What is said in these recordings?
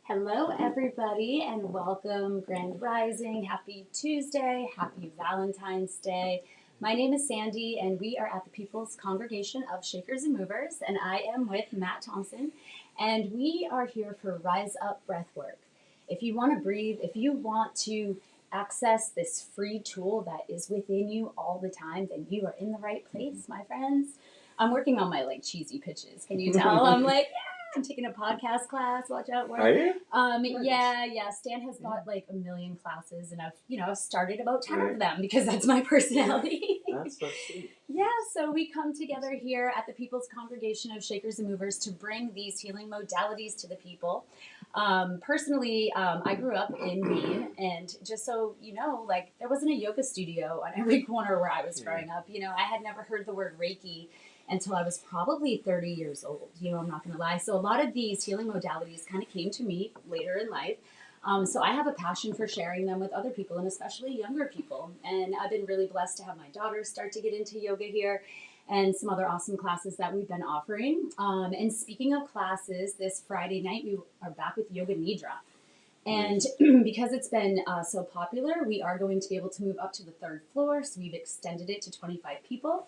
Hello, everybody, and welcome, Grand Rising. Happy Tuesday. Happy Valentine's Day. My name is Sandy, and we are at the People's Congregation of Shakers and Movers, and I am with Matt Thompson, and we are here for Rise Up Breathwork. If you want to breathe, if you want to access this free tool that is within you all the time, then you are in the right place, my friends. I'm working on my cheesy pitches. Can you tell? I'm I'm taking a podcast class. Watch out, Are you? Nice. Yeah. Stan has got a million classes, and I've started about 10 of them because that's my personality. That's so sweet. Yeah, so we come together here at the People's Congregation of Shakers and Movers to bring these healing modalities to the people. Personally, I grew up in Maine, and just so you know, there wasn't a yoga studio on every corner where I was growing up. I had never heard the word Reiki until I was probably 30 years old. I'm not going to lie. So a lot of these healing modalities kind of came to me later in life. So I have a passion for sharing them with other people, and especially younger people. And I've been really blessed to have my daughters start to get into yoga here and some other awesome classes that we've been offering. And speaking of classes, this Friday night we are back with Yoga Nidra. And because it's been so popular, we are going to be able to move up to the third floor. So we've extended it to 25 people.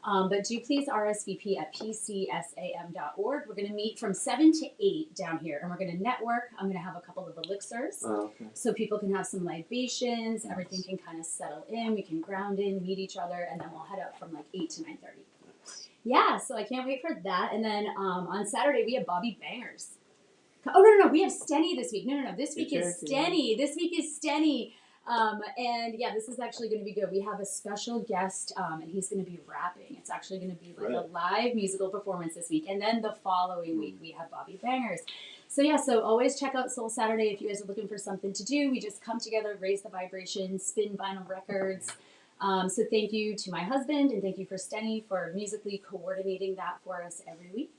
But do please RSVP at pcsam.org. We're going to meet from 7 to 8 down here, and we're going to network. I'm going to have a couple of elixirs so people can have some libations. Everything can kind of settle in. We can ground in, meet each other, and then we'll head up from 8 to 9:30. Yeah, so I can't wait for that. And then on Saturday, we have Bobby Bangers. Oh, no, we have Stenny this week. No, this week is Stenny. This week is Stenny. And yeah, this is actually going to be good. We have a special guest, and he's going to be rapping. It's actually going to be a live musical performance this week. And then the following week, we have Bobby Bangers. So yeah, so always check out Soul Saturday if you guys are looking for something to do. We just come together, raise the vibration, spin vinyl records. So thank you to my husband, and thank you for Stenny for musically coordinating that for us every week.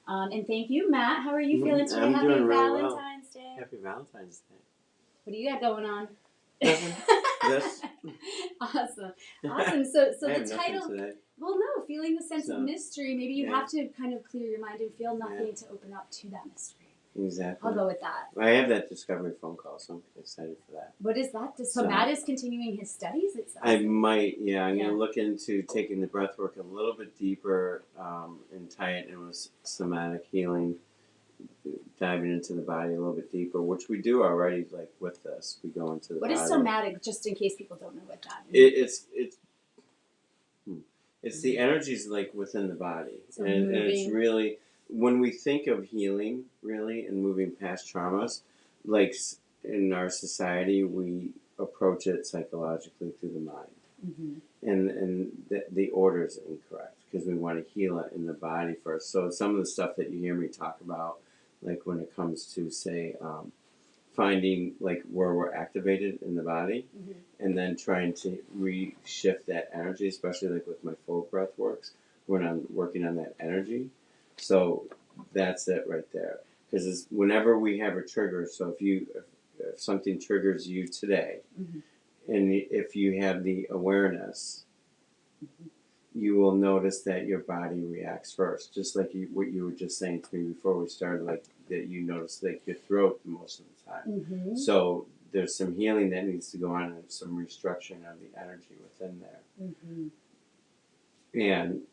And thank you, Matt. How are you feeling today? I'm Happy doing really Valentine's Day. Happy Valentine's Day. What do you got going on? This. Awesome. So the title. Today. Well, no, feeling the sense of mystery. Maybe you have to kind of clear your mind and feel nothing to open up to that mystery. Exactly. I'll go with that. I have that discovery phone call, so I'm excited for that. What is that? So Matt is continuing his studies? I might, I'm going to look into taking the breath work a little bit deeper and tie it in with somatic healing, diving into the body a little bit deeper, which we do already, with this. We go into the body. What is somatic, just in case people don't know what that means? It's the energies within the body. So and it's really, when we think of healing, really, and moving past traumas, in our society, we approach it psychologically through the mind. Mm-hmm. And the order is incorrect because we want to heal it in the body first. So some of the stuff that you hear me talk about, when it comes to, say, finding where we're activated in the body, and then trying to reshift that energy, especially with my full breath works when I'm working on that energy. So that's it right there. Because whenever we have a trigger, so if something triggers you today, and if you have the awareness, you will notice that your body reacts first. Just what you were just saying to me before we started, that you notice your throat most of the time. Mm-hmm. So there's some healing that needs to go on and some restructuring of the energy within there. Mm-hmm.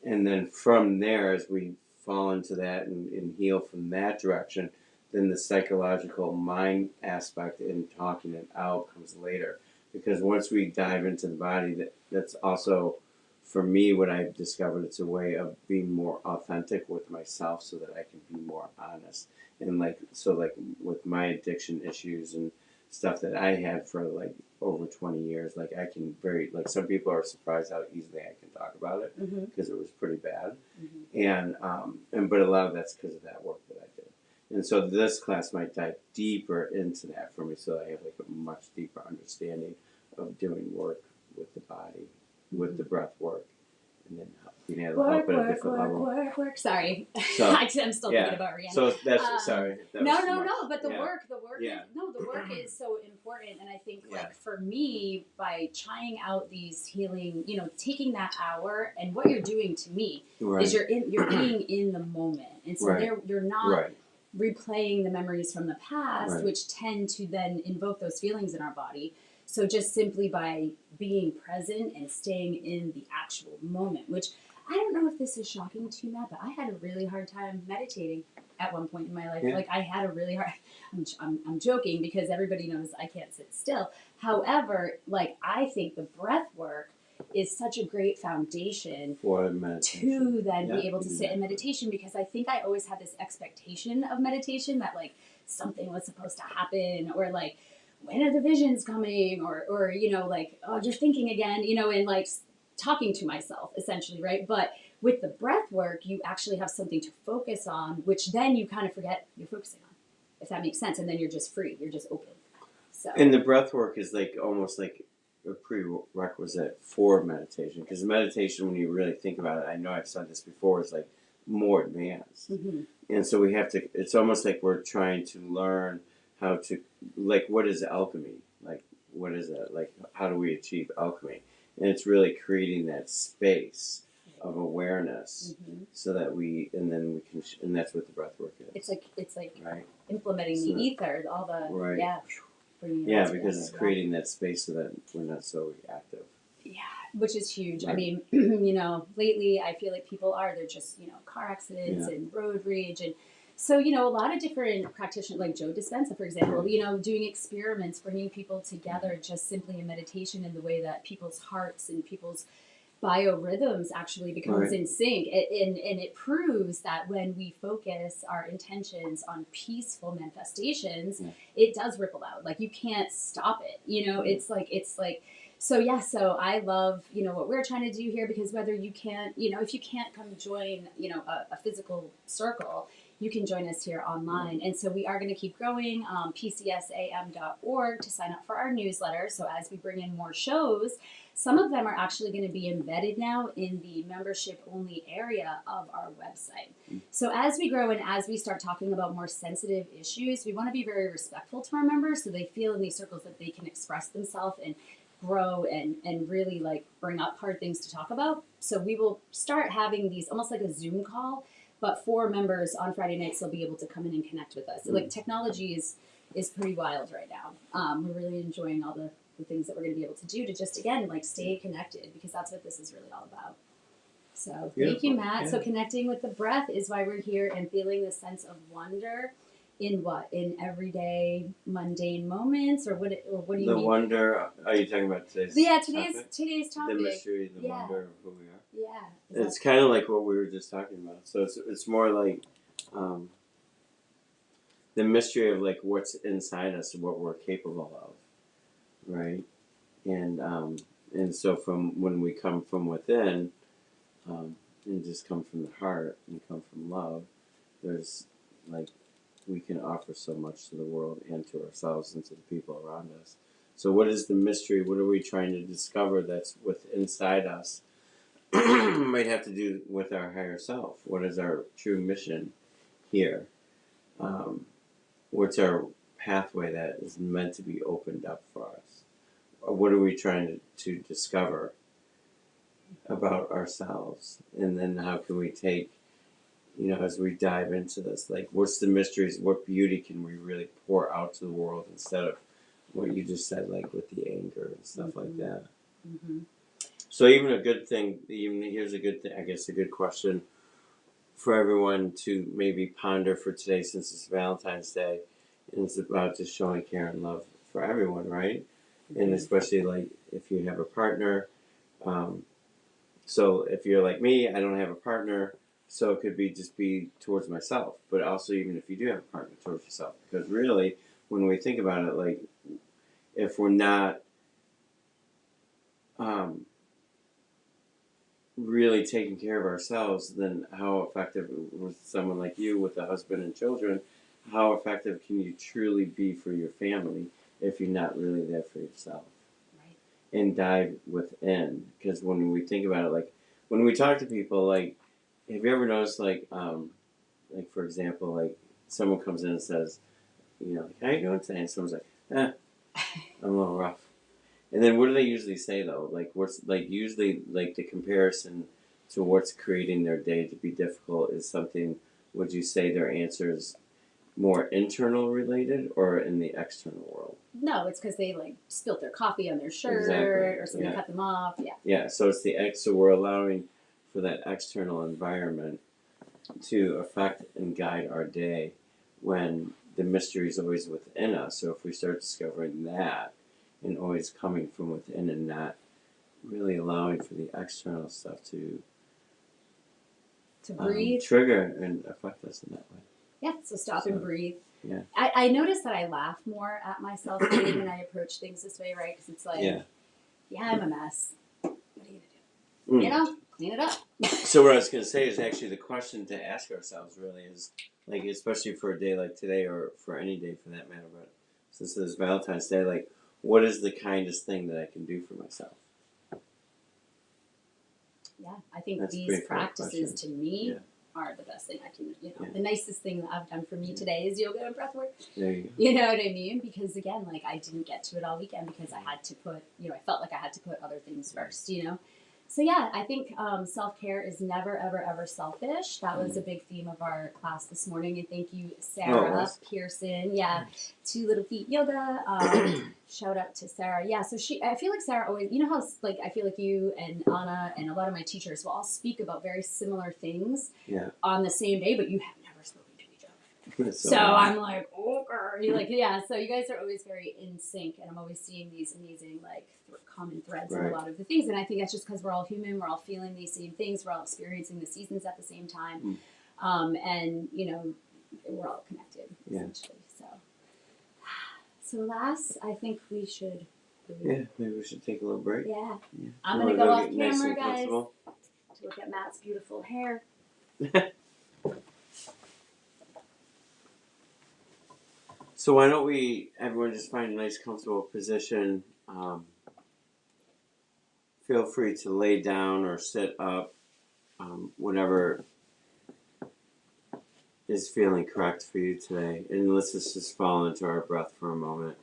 And then from there, as we fall into that and heal from that direction, then the psychological mind aspect and talking it out comes later. Because once we dive into the body, that's also, for me, what I've discovered, it's a way of being more authentic with myself so that I can be more honest. And with my addiction issues and stuff that I had for over 20 years, I can some people are surprised how easily I can talk about it because it was pretty bad. Mm-hmm. But a lot of that's because of that work that I did. And so this class might dive deeper into that for me so that I have a much deeper understanding of doing work with the body, with the breath work, and then being able to help at a different level. Work. Sorry, so, I'm still thinking about Rihanna. So that's sorry. That no. But the work is so important, and I think for me, by trying out these healing, taking that hour, and what you're doing to me is you're being in the moment, and so you're not. Right. replaying the memories from the past, Right. which tend to then invoke those feelings in our body. So just simply by being present and staying in the actual moment, which I don't know if this is shocking to you, Matt, but I had a really hard time meditating at one point in my life. Yeah. Like I had a really hard. I'm joking because everybody knows I can't sit still. However, like I think the breath work is such a great foundation For meditation. to then Yeah, be able to sit in exactly. meditation, because I think I always had this expectation of meditation that like something was supposed to happen, or like when are the visions coming, or you know, like, oh, you're thinking again, you know, and like talking to myself essentially, right? But with the breath work, you actually have something to focus on, which then you kind of forget you're focusing on, if that makes sense, and then you're just free, you're just open. So And the breath work is like almost like a prerequisite for meditation, because meditation, when you really think about it, I know I've said this before, is like more advanced. mm-hmm. And so we have to, it's almost like we're trying to learn how to, like, what is alchemy? Like, what is it? Like, how do we achieve alchemy? And it's really creating that space of awareness Mm-hmm. so that we, and then we can, and that's what the breath work is. It's like right? implementing So the ether, all the right. yeah. Yeah, because it's creating that space so that we're not so reactive. Yeah, which is huge. Right. I mean, you know, lately I feel like people they're just, you know, car accidents Yeah. and road rage. And so, you know, a lot of different practitioners, like Joe Dispenza, for example, you know, doing experiments, bringing people together just simply in meditation, in the way that people's hearts and people's biorhythms actually becomes Right. in sync. And it proves that when we focus our intentions on peaceful manifestations, Yeah. it does ripple out. Like you can't stop it. You know, it's like so yeah, so I love, you know, what we're trying to do here, because whether you can't, you know, if you can't come join, you know, a physical circle, you can join us here online. And so we are going to keep growing, pcsam.org to sign up for our newsletter. So as we bring in more shows, some of them are actually going to be embedded now in the membership only area of our website. So as we grow and as we start talking about more sensitive issues, we want to be very respectful to our members, so they feel in these circles that they can express themselves and grow and really like bring up hard things to talk about. So we will start having these almost like a Zoom call, but for members on Friday nights, they'll be able to come in and connect with us. So, like technology is pretty wild right now. We're really enjoying all the things that we're going to be able to do to just, again, like stay connected, because that's what this is really all about. So thank you, Matt. Yeah. So connecting with the breath is why we're here, and feeling the sense of wonder in what? In everyday mundane moments, or what do you The mean? wonder, are you talking about today's Today's topic. The mystery, the Yeah. wonder of who we are. Yeah. It's kind of like what we were just talking about. So it's more like the mystery of like what's inside us and what we're capable of, right? And so from when we come from within, and just come from the heart and come from love, there's like we can offer so much to the world and to ourselves and to the people around us. So what is the mystery? What are we trying to discover that's inside us? Might have to do with our higher self. What is our true mission here? What's our pathway that is meant to be opened up for us? Or what are we trying to discover about ourselves? And then how can we take, you know, as we dive into this, like what's the mysteries? What beauty can we really pour out to the world instead of what you just said, like with the anger and stuff like that? Mm-hmm. So even a good thing, here's a good thing, I guess a good question for everyone to maybe ponder for today, since it's Valentine's Day and it's about just showing care and love for everyone, right? Mm-hmm. And especially like if you have a partner. So if you're like me, I don't have a partner, so it could just be towards myself, but also even if you do have a partner, towards yourself. Because really, when we think about it, like if we're not really taking care of ourselves, then how effective with someone like you, with a husband and children, how effective can you truly be for your family if you're not really there for yourself? Right. And dive within, because when we think about it, like when we talk to people, like have you ever noticed, like for example, like someone comes in and says, you know, like, how you doing today? And someone's like, I'm a little rough. And then what do they usually say though? Like what's like usually like the comparison to what's creating their day to be difficult is something, would you say their answers more internal related or in the external world? No, it's because they like spilt their coffee on their shirt Exactly. or somebody Yeah. cut them off. Yeah. Yeah, so it's so we're allowing for that external environment to affect and guide our day when the mystery is always within us. So if we start discovering that and always coming from within and not really allowing for the external stuff to Breathe. trigger and affect us in that way. Yeah, so stop and breathe. Yeah. I notice that I laugh more at myself when I approach things this way, right? Because it's like, yeah, I'm a mess. What are you going to do? You know, clean it up. So what I was going to say is actually the question to ask ourselves really is, like, especially for a day like today or for any day for that matter, but since it's Valentine's Day, like, what is the kindest thing that I can do for myself? Yeah, I think That's these practices to me are the best thing I can, the nicest thing that I've done for me today is yoga and breath work. There you go. You know what I mean? Because again, like I didn't get to it all weekend because I had to put, I felt like I had to put other things first, So yeah, I think self-care is never, ever, ever selfish. That was a big theme of our class this morning. And thank you, Sarah Pearson. Yeah, Two Little Feet Yoga. Shout out to Sarah. Yeah, so I feel like Sarah always, how like I feel like you and Anna and a lot of my teachers will all speak about very similar things on the same day, but you have never spoken to each other. So I'm like, okay, so you guys are always very in sync, and I'm always seeing these amazing common threads in a lot of the things, and I think that's just because we're all human, we're all feeling these same things, we're all experiencing the seasons at the same time, and we're all connected essentially. So last, I think we should. Maybe we should take a little break. Yeah. I'm gonna go off camera, guys, to look at Matt's beautiful hair. So why don't everyone just find a nice comfortable position. Feel free to lay down or sit up, whatever is feeling correct for you today. And let's just fall into our breath for a moment.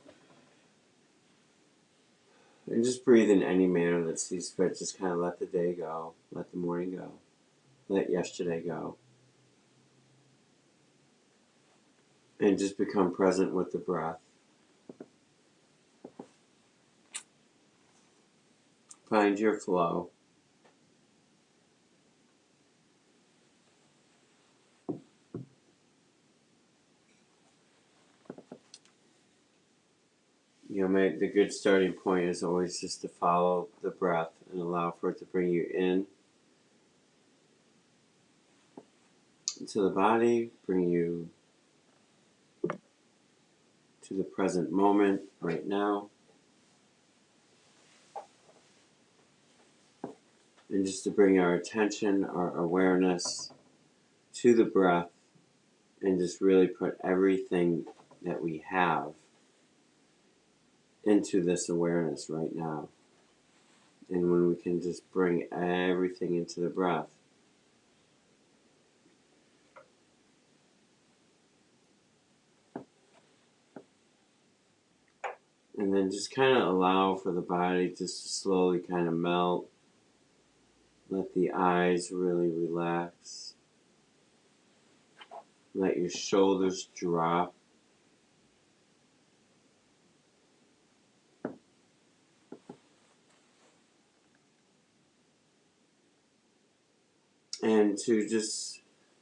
And just breathe in any manner that sees fit. Just kind of let the day go. Let the morning go. Let yesterday go. And just become present with the breath. Find your flow. The good starting point is always just to follow the breath and allow for it to bring you in into the body, bring you to the present moment right now. And just to bring our attention, our awareness to the breath and just really put everything that we have into this awareness right now. And when we can just bring everything into the breath, and then just kind of allow for the body just to slowly kind of melt. Let the eyes really relax. Let your shoulders drop. And to just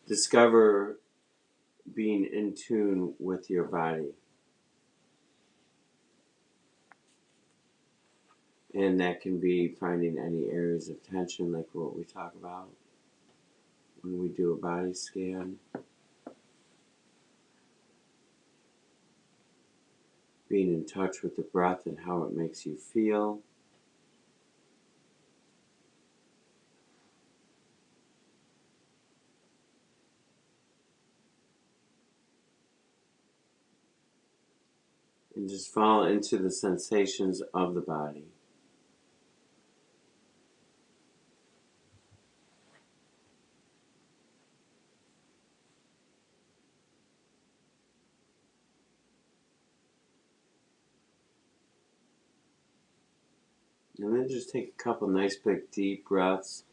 discover being in tune with your body. And that can be finding any areas of tension, like what we talk about when we do a body scan. Being in touch with the breath and how it makes you feel. And just fall into the sensations of the body. And then just take a couple nice big deep breaths.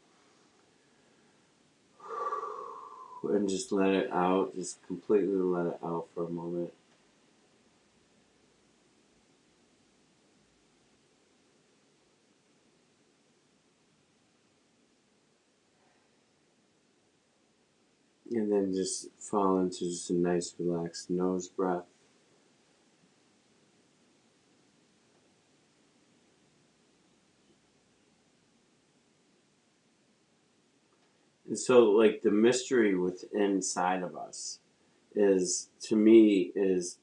And just let it out. Just completely let it out for a moment. And then just fall into just a nice relaxed nose breath. And so, like, the mystery within inside of us is, to me, is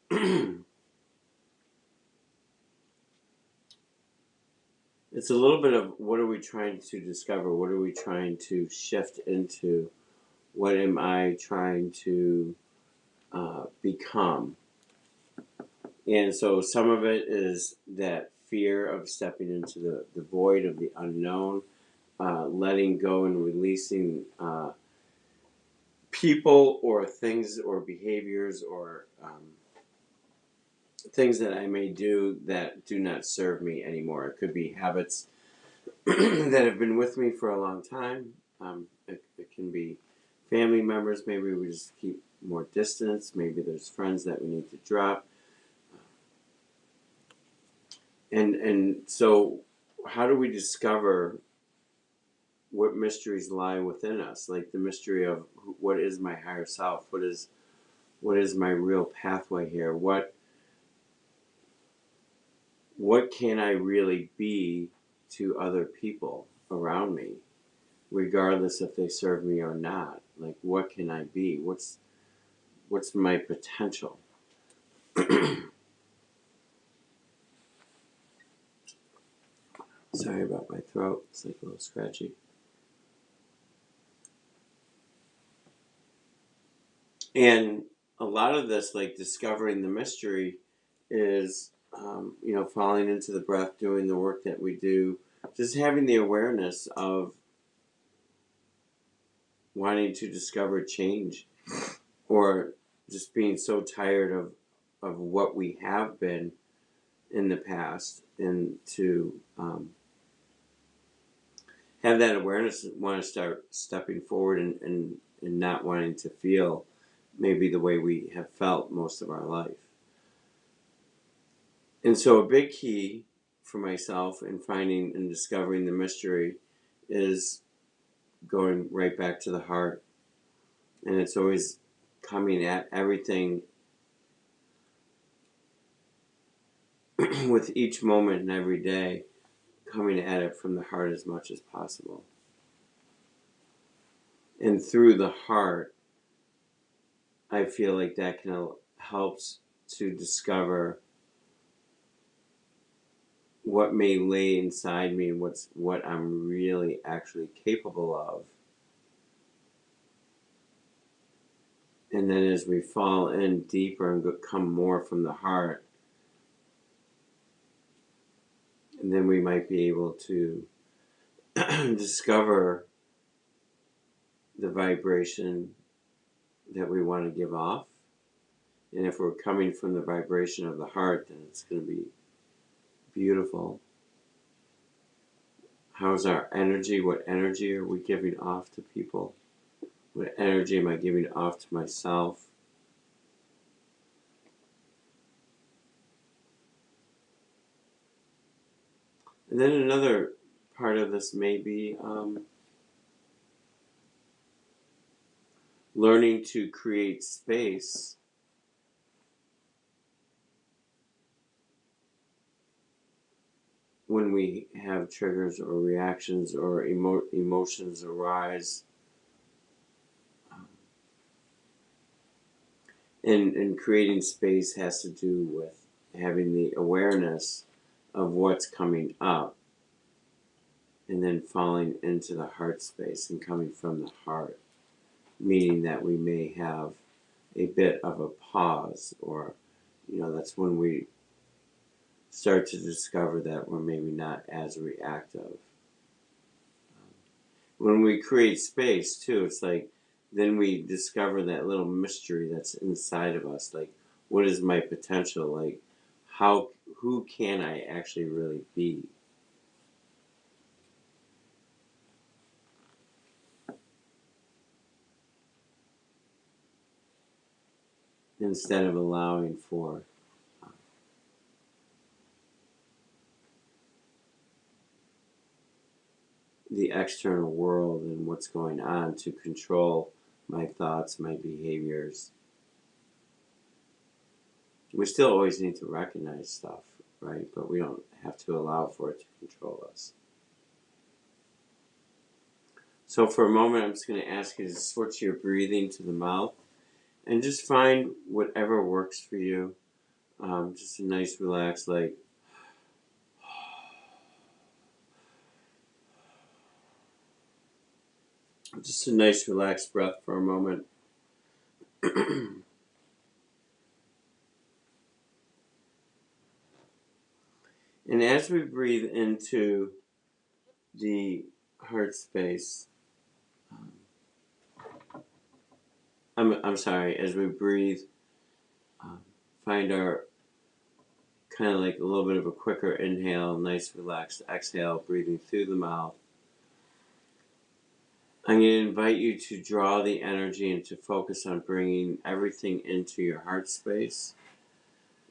it's a little bit of what are we trying to discover? What are we trying to shift into? What am I trying to become? And so some of it is that fear of stepping into the void of the unknown, letting go and releasing people or things or behaviors or things that I may do that do not serve me anymore. It could be habits that have been with me for a long time. It can be family members. Maybe we just keep more distance. Maybe there's friends that we need to drop. And so how do we discover what mysteries lie within us? Like the mystery of what is my higher self? What is my real pathway here? What can I really be to other people around me, regardless if they serve me or not? Like, what can I be? What's my potential? Sorry about my throat. It's like a little scratchy. And a lot of this, like discovering the mystery, is falling into the breath, doing the work that we do, just having the awareness of wanting to discover change, or just being so tired of what we have been in the past, and to have that awareness, want to start stepping forward and not wanting to feel maybe the way we have felt most of our life. And so a big key for myself in finding and discovering the mystery is going right back to the heart. And it's always coming at everything with each moment and every day, coming at it from the heart as much as possible. And through the heart, I feel like that can helps to discover what may lay inside me and what I'm really actually capable of. And then as we fall in deeper and come more from the heart, and then we might be able to discover the vibration that we want to give off. And if we're coming from the vibration of the heart, then it's going to be beautiful. How's our energy? What energy are we giving off to people? What energy am I giving off to myself? And then another part of this may be learning to create space when we have triggers or reactions or emotions arise. And creating space has to do with having the awareness of what's coming up, and then falling into the heart space and coming from the heart, meaning that we may have a bit of a pause, or that's when we start to discover that we're maybe not as reactive. When we create space too, it's like then we discover that little mystery that's inside of us. Like, what is my potential? Like, who can I actually really be? instead of allowing for the external world and what's going on to control my thoughts, my behaviors. We still always need to recognize stuff, right? But we don't have to allow for it to control us. So for a moment, I'm just going to ask you to switch your breathing to the mouth and just find whatever works for you. Just a nice relaxed, like, just a nice relaxed breath for a moment. And as we breathe into the heart space, I'm sorry, as we breathe, find our kind of like a little bit of a quicker inhale, nice relaxed exhale, breathing through the mouth. I'm going to invite you to draw the energy and to focus on bringing everything into your heart space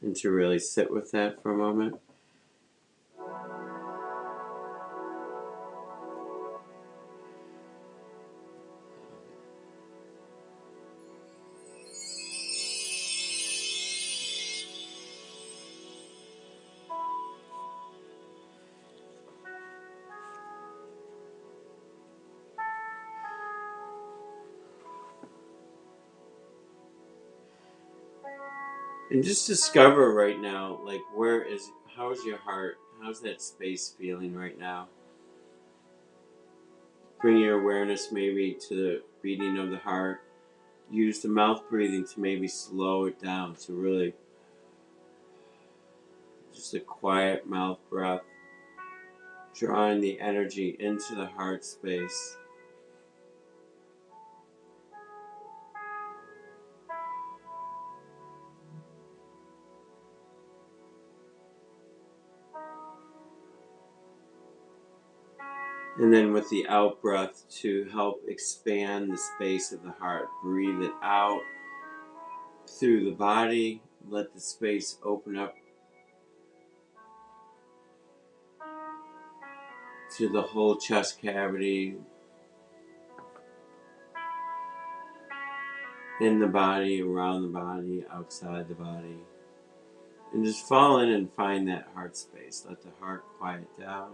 and to really sit with that for a moment. And just discover right now, like, how's your heart? How's that space feeling right now? Bring your awareness maybe to the beating of the heart. Use the mouth breathing to maybe slow it down, to really just a quiet mouth breath, drawing the energy into the heart space. And then with the out breath to help expand the space of the heart. Breathe it out through the body. Let the space open up to the whole chest cavity, in the body, around the body, outside the body. And just fall in and find that heart space. Let the heart quiet down.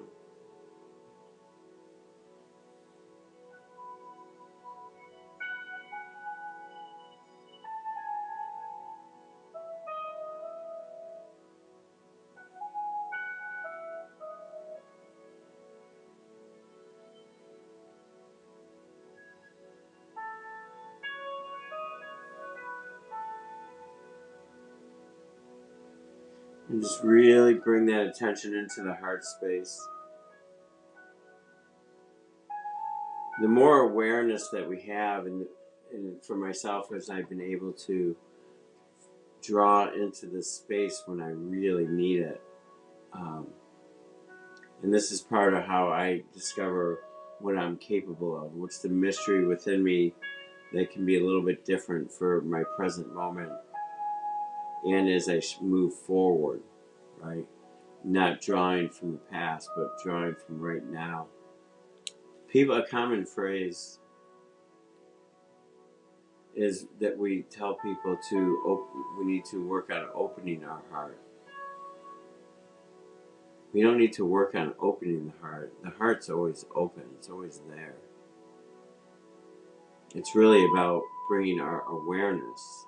And just really bring that attention into the heart space. The more awareness that we have, and for myself, as I've been able to draw into this space when I really need it. And this is part of how I discover what I'm capable of. What's the mystery within me that can be a little bit different for my present moment and as I move forward, right? Not drawing from the past, but drawing from right now. A common phrase is that we tell people we need to work on opening our heart. We don't need to work on opening the heart. The heart's always open. It's always there. It's really about bringing our awareness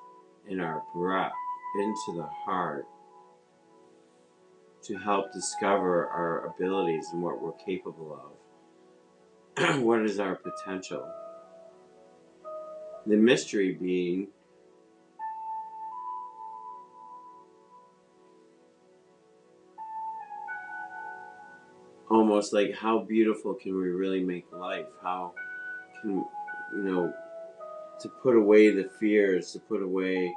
and our breath into the heart to help discover our abilities and what we're capable of. What is our potential? The mystery being almost like, how beautiful can we really make life? How can, to put away the fears, to put away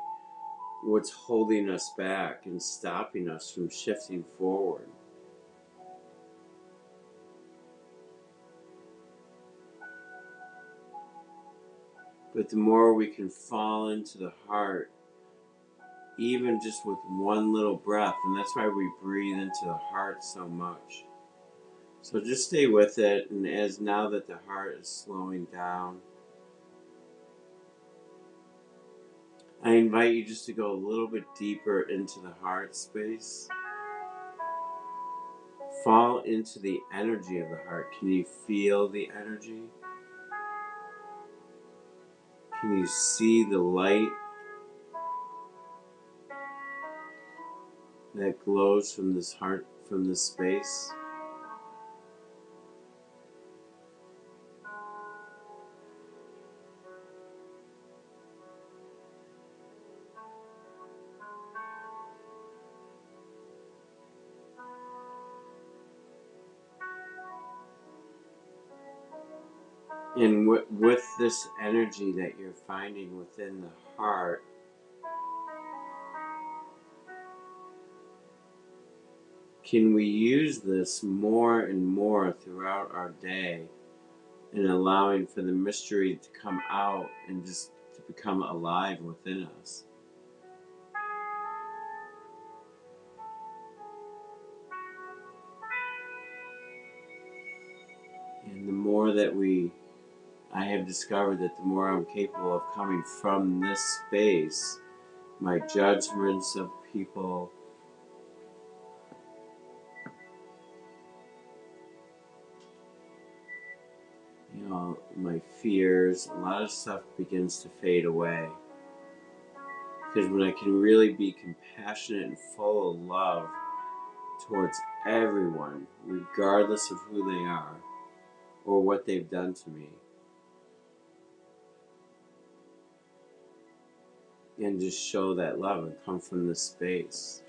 what's holding us back and stopping us from shifting forward. But the more we can fall into the heart even just with one little breath. And that's why we breathe into the heart so much. So just stay with it, and as now that the heart is slowing down, I invite you just to go a little bit deeper into the heart space. Fall into the energy of the heart. Can you feel the energy? Can you see the light that glows from this heart, from this space? And with this energy that you're finding within the heart, can we use this more and more throughout our day, and allowing for the mystery to come out and just to become alive within us? And the more that I have discovered that the more I'm capable of coming from this space, my judgments of people, my fears, a lot of stuff begins to fade away. Because when I can really be compassionate and full of love towards everyone, regardless of who they are or what they've done to me, and just show that love and come from this space.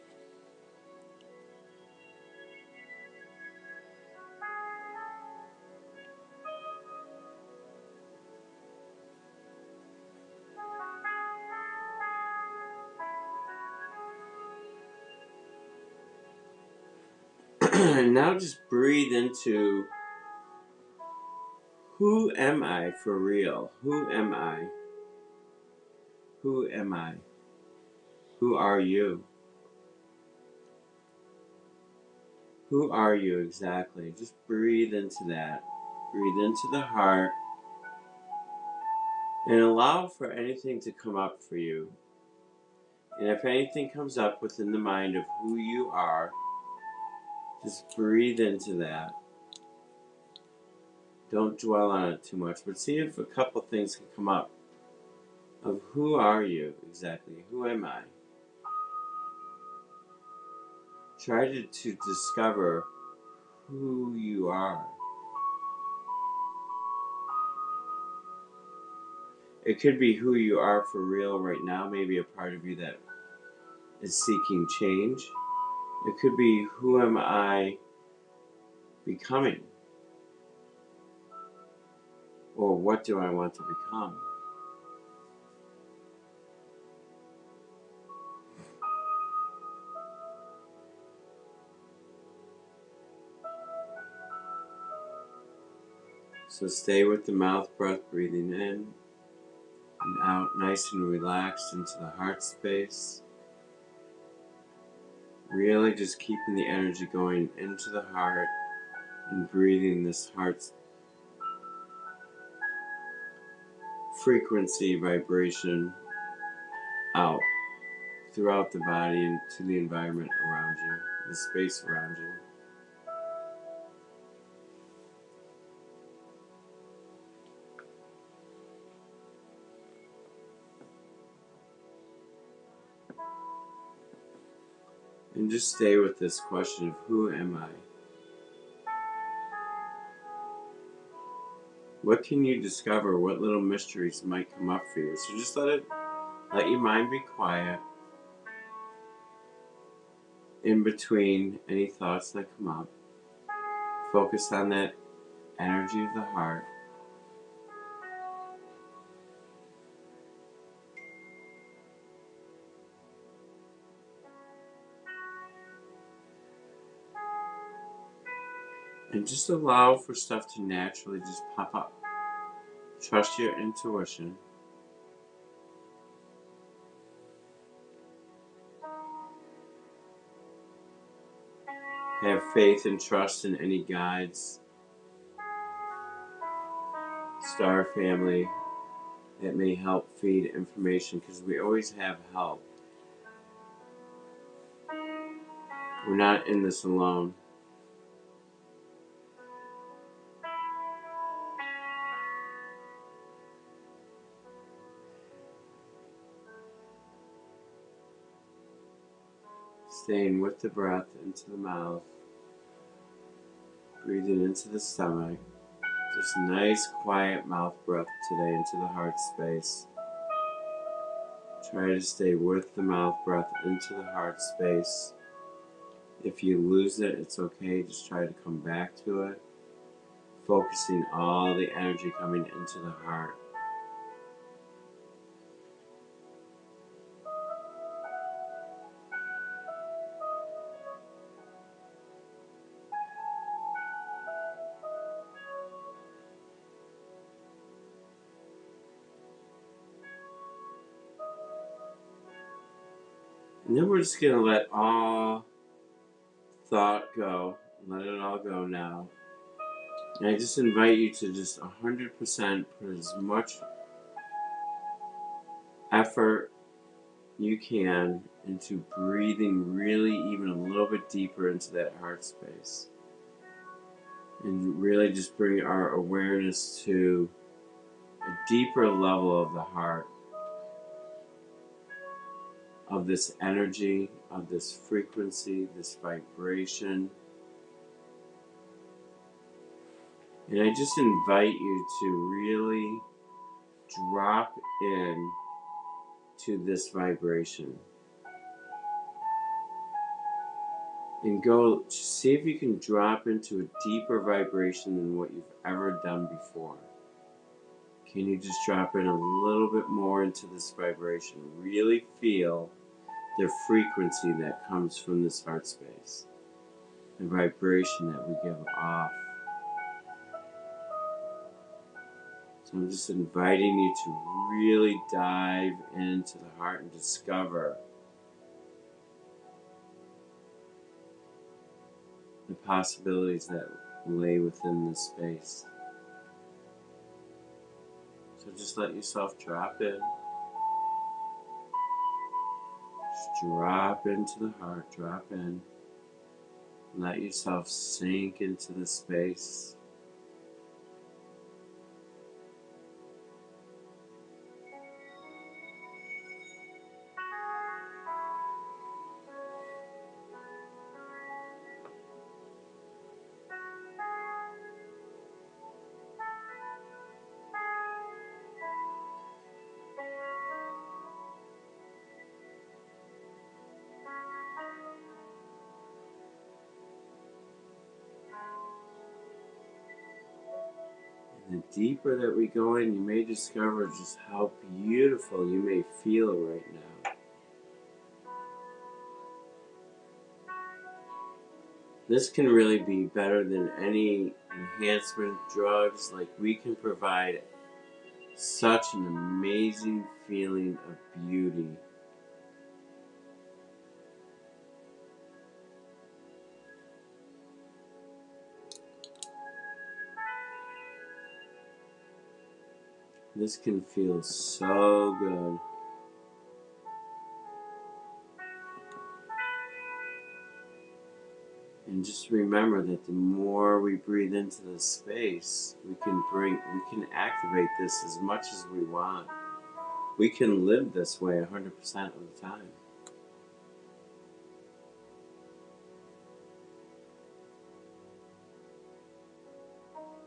And now just breathe into, who am I for real? Who am I? Who am I? Who are you? Who are you exactly? Just breathe into that. Breathe into the heart and allow for anything to come up for you. And if anything comes up within the mind of who you are, just breathe into that. Don't dwell on it too much, but see if a couple things can come up of who are you exactly? Who am I? Try to discover who you are. It could be who you are for real right now, maybe a part of you that is seeking change. It could be, who am I becoming? Or what do I want to become? So stay with the mouth breath, breathing in and out, nice and relaxed into the heart space. Really just keeping the energy going into the heart and breathing this heart's frequency, vibration out throughout the body and to the environment around you, the space around you. And just stay with this question of, who am I? What can you discover? What little mysteries might come up for you? So just let your mind be quiet in between any thoughts that come up. Focus on that energy of the heart. And just allow for stuff to naturally just pop up. Trust your intuition. have faith and trust in any guides, star family that may help feed information, because we always have help. We're not in this alone. Staying with the breath into the mouth, breathing into the stomach. Just nice, quiet mouth breath today into the heart space. Try to stay with the mouth breath into the heart space. If you lose it, it's okay. Just try to come back to it, focusing all the energy coming into the heart. And then we're just going to let all thought go. Let it all go now. And I just invite you to just 100% put as much effort you can into breathing really even a little bit deeper into that heart space. And really just bring our awareness to a deeper level of the heart, of this energy, of this frequency, this vibration. And I just invite you to really drop in to this vibration. And go see if you can drop into a deeper vibration than what you've ever done before. Can you just drop in a little bit more into this vibration? Really feel the frequency that comes from this heart space, the vibration that we give off. So I'm just inviting you to really dive into the heart and discover the possibilities that lay within this space. So just let yourself drop in. Just drop into the heart, drop in. Let yourself sink into the space. And the deeper that we go in, you may discover just how beautiful you may feel right now. This can really be better than any enhancement drugs. Like, we can provide such an amazing feeling of beauty. This can feel so good. And just remember that the more we breathe into this space, we can activate this as much as we want. We can live this way 100% of the time.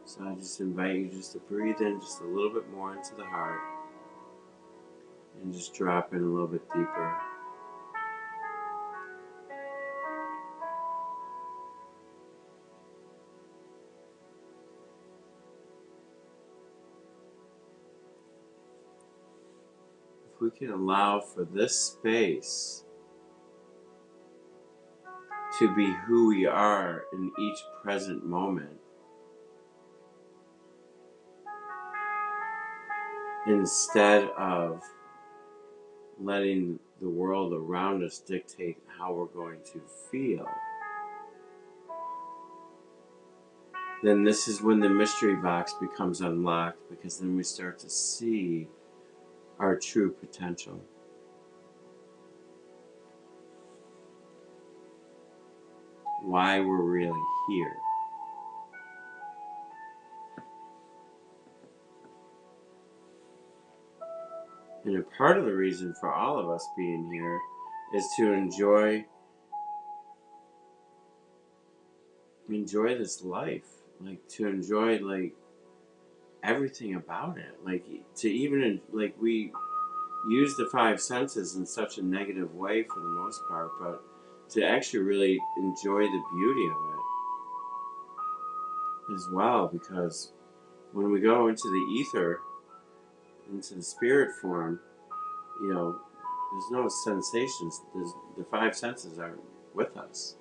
So I just invite you just to breathe in just a little bit more into the heart and just drop in a little bit deeper. If we can allow for this space to be who we are in each present moment, instead of letting the world around us dictate how we're going to feel, then this is when the mystery box becomes unlocked, because then we start to see our true potential. Why we're really here. And a part of the reason for all of us being here is to enjoy this life, like to enjoy like everything about it, like to even like we use the five senses in such a negative way for the most part, but to actually really enjoy the beauty of it as well, because when we go into the ether, into the spirit form, you know, there's no sensations. The five senses are with us.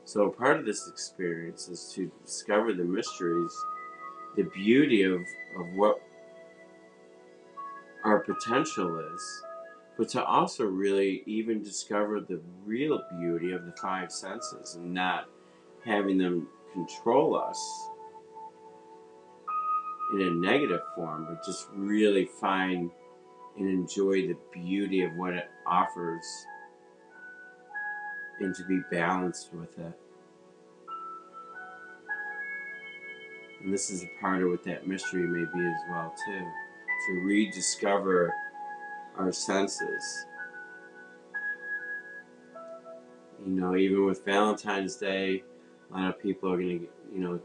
So part of this experience is to discover the mysteries, the beauty of what our potential is, but to also really even discover the real beauty of the five senses and not having them control us in a negative form, but just really find and enjoy the beauty of what it offers and to be balanced with it. And this is a part of what that mystery may be as well too, to rediscover our senses. You know, even with Valentine's Day, a lot of people are going to, you know,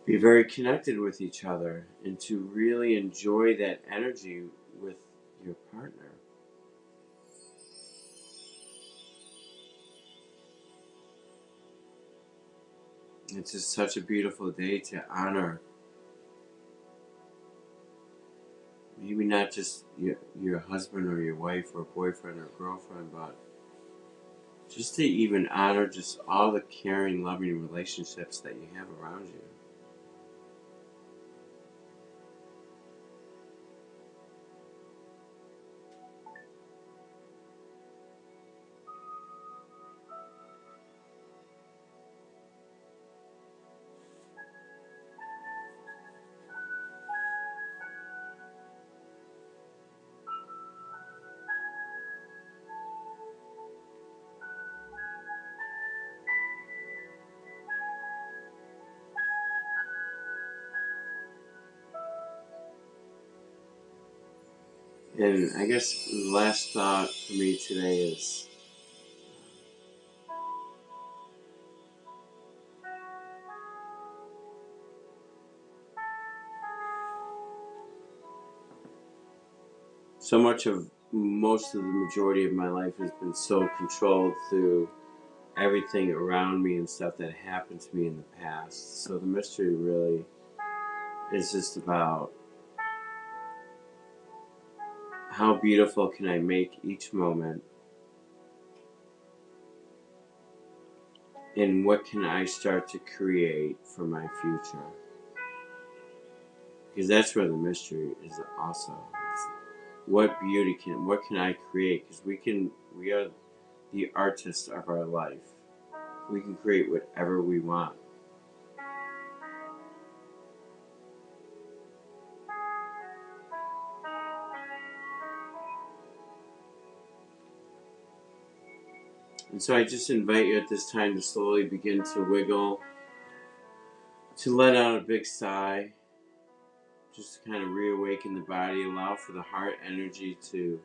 be very connected with each other and to really enjoy that energy with your partner. It's just such a beautiful day to honor maybe not just your husband or your wife or boyfriend or girlfriend, but just to even honor just all the caring, loving relationships that you have around you. And I guess the last thought for me today is so much of most of the majority of my life has been so controlled through everything around me and stuff that happened to me in the past. So the mystery really is just about how beautiful can I make each moment, and what can I start to create for my future? Because that's where the mystery is also. It's what can I create? Because we are the artists of our life. We can create whatever we want. And so I just invite you at this time to slowly begin to wiggle, to let out a big sigh, just to kind of reawaken the body, allow for the heart energy to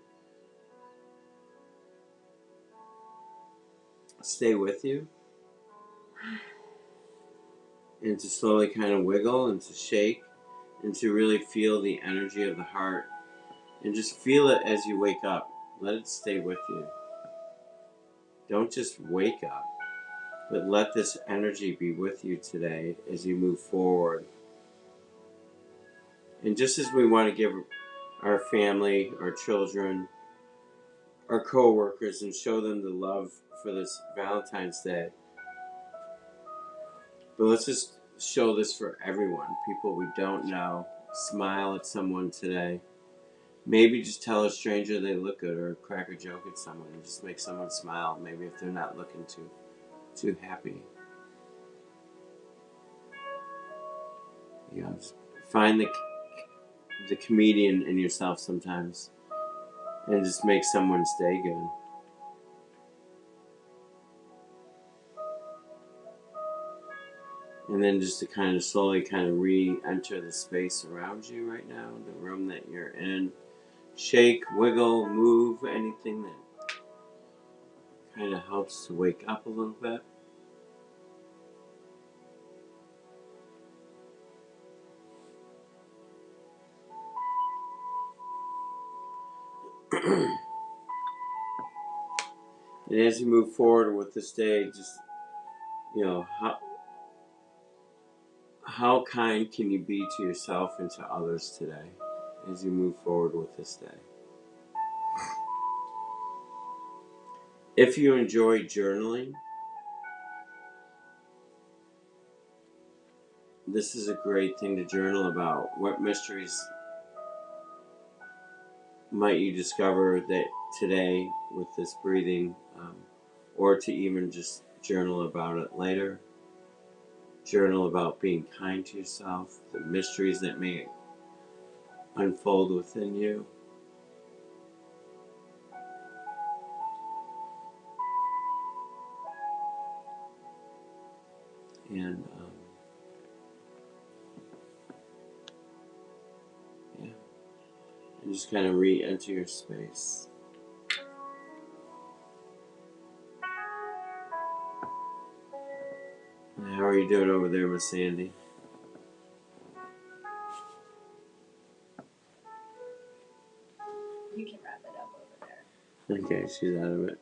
stay with you, and to slowly kind of wiggle and to shake, and to really feel the energy of the heart, and just feel it as you wake up. Let it stay with you. Don't just wake up, but let this energy be with you today as you move forward. And just as we want to give our family, our children, our co-workers, and show them the love for this Valentine's Day, but let's just show this for everyone, people we don't know. Smile at someone today. Maybe just tell a stranger they look good, or crack a joke at someone and just make someone smile, maybe if they're not looking too happy. You know, just find the comedian in yourself sometimes, and just make someone's day good. And then just to kind of slowly kind of re-enter the space around you right now, the room that you're in. Shake, wiggle, move, anything that kind of helps to wake up a little bit. And as you move forward with this day, just, you know, how kind can you be to yourself and to others today as you move forward with this day? If you enjoy journaling, this is a great thing to journal about. What mysteries might you discover that today with this breathing, or to even just journal about it later? Journal about being kind to yourself, the mysteries that may unfold within you. And yeah, and just kind of re-enter your space. How are you doing over there, Miss Sandy? You can wrap it up over there. Okay, she's out of it.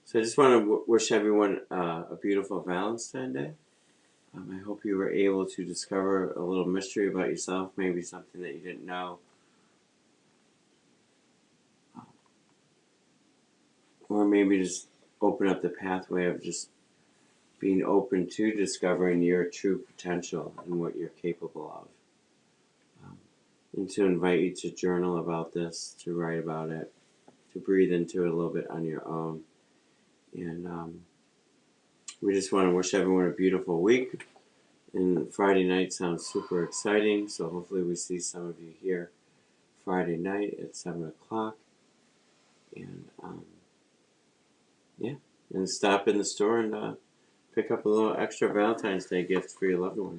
So I just want to wish everyone a beautiful Valentine's Day. I hope you were able to discover a little mystery about yourself, maybe something that you didn't know. Or maybe just open up the pathway of just being open to discovering your true potential and what you're capable of. And to invite you to journal about this, to write about it, to breathe into it a little bit on your own. And we just want to wish everyone a beautiful week. And Friday night sounds super exciting, so hopefully we see some of you here Friday night at 7 o'clock. And yeah, and stop in the store and pick up a little extra Valentine's Day gift for your loved one.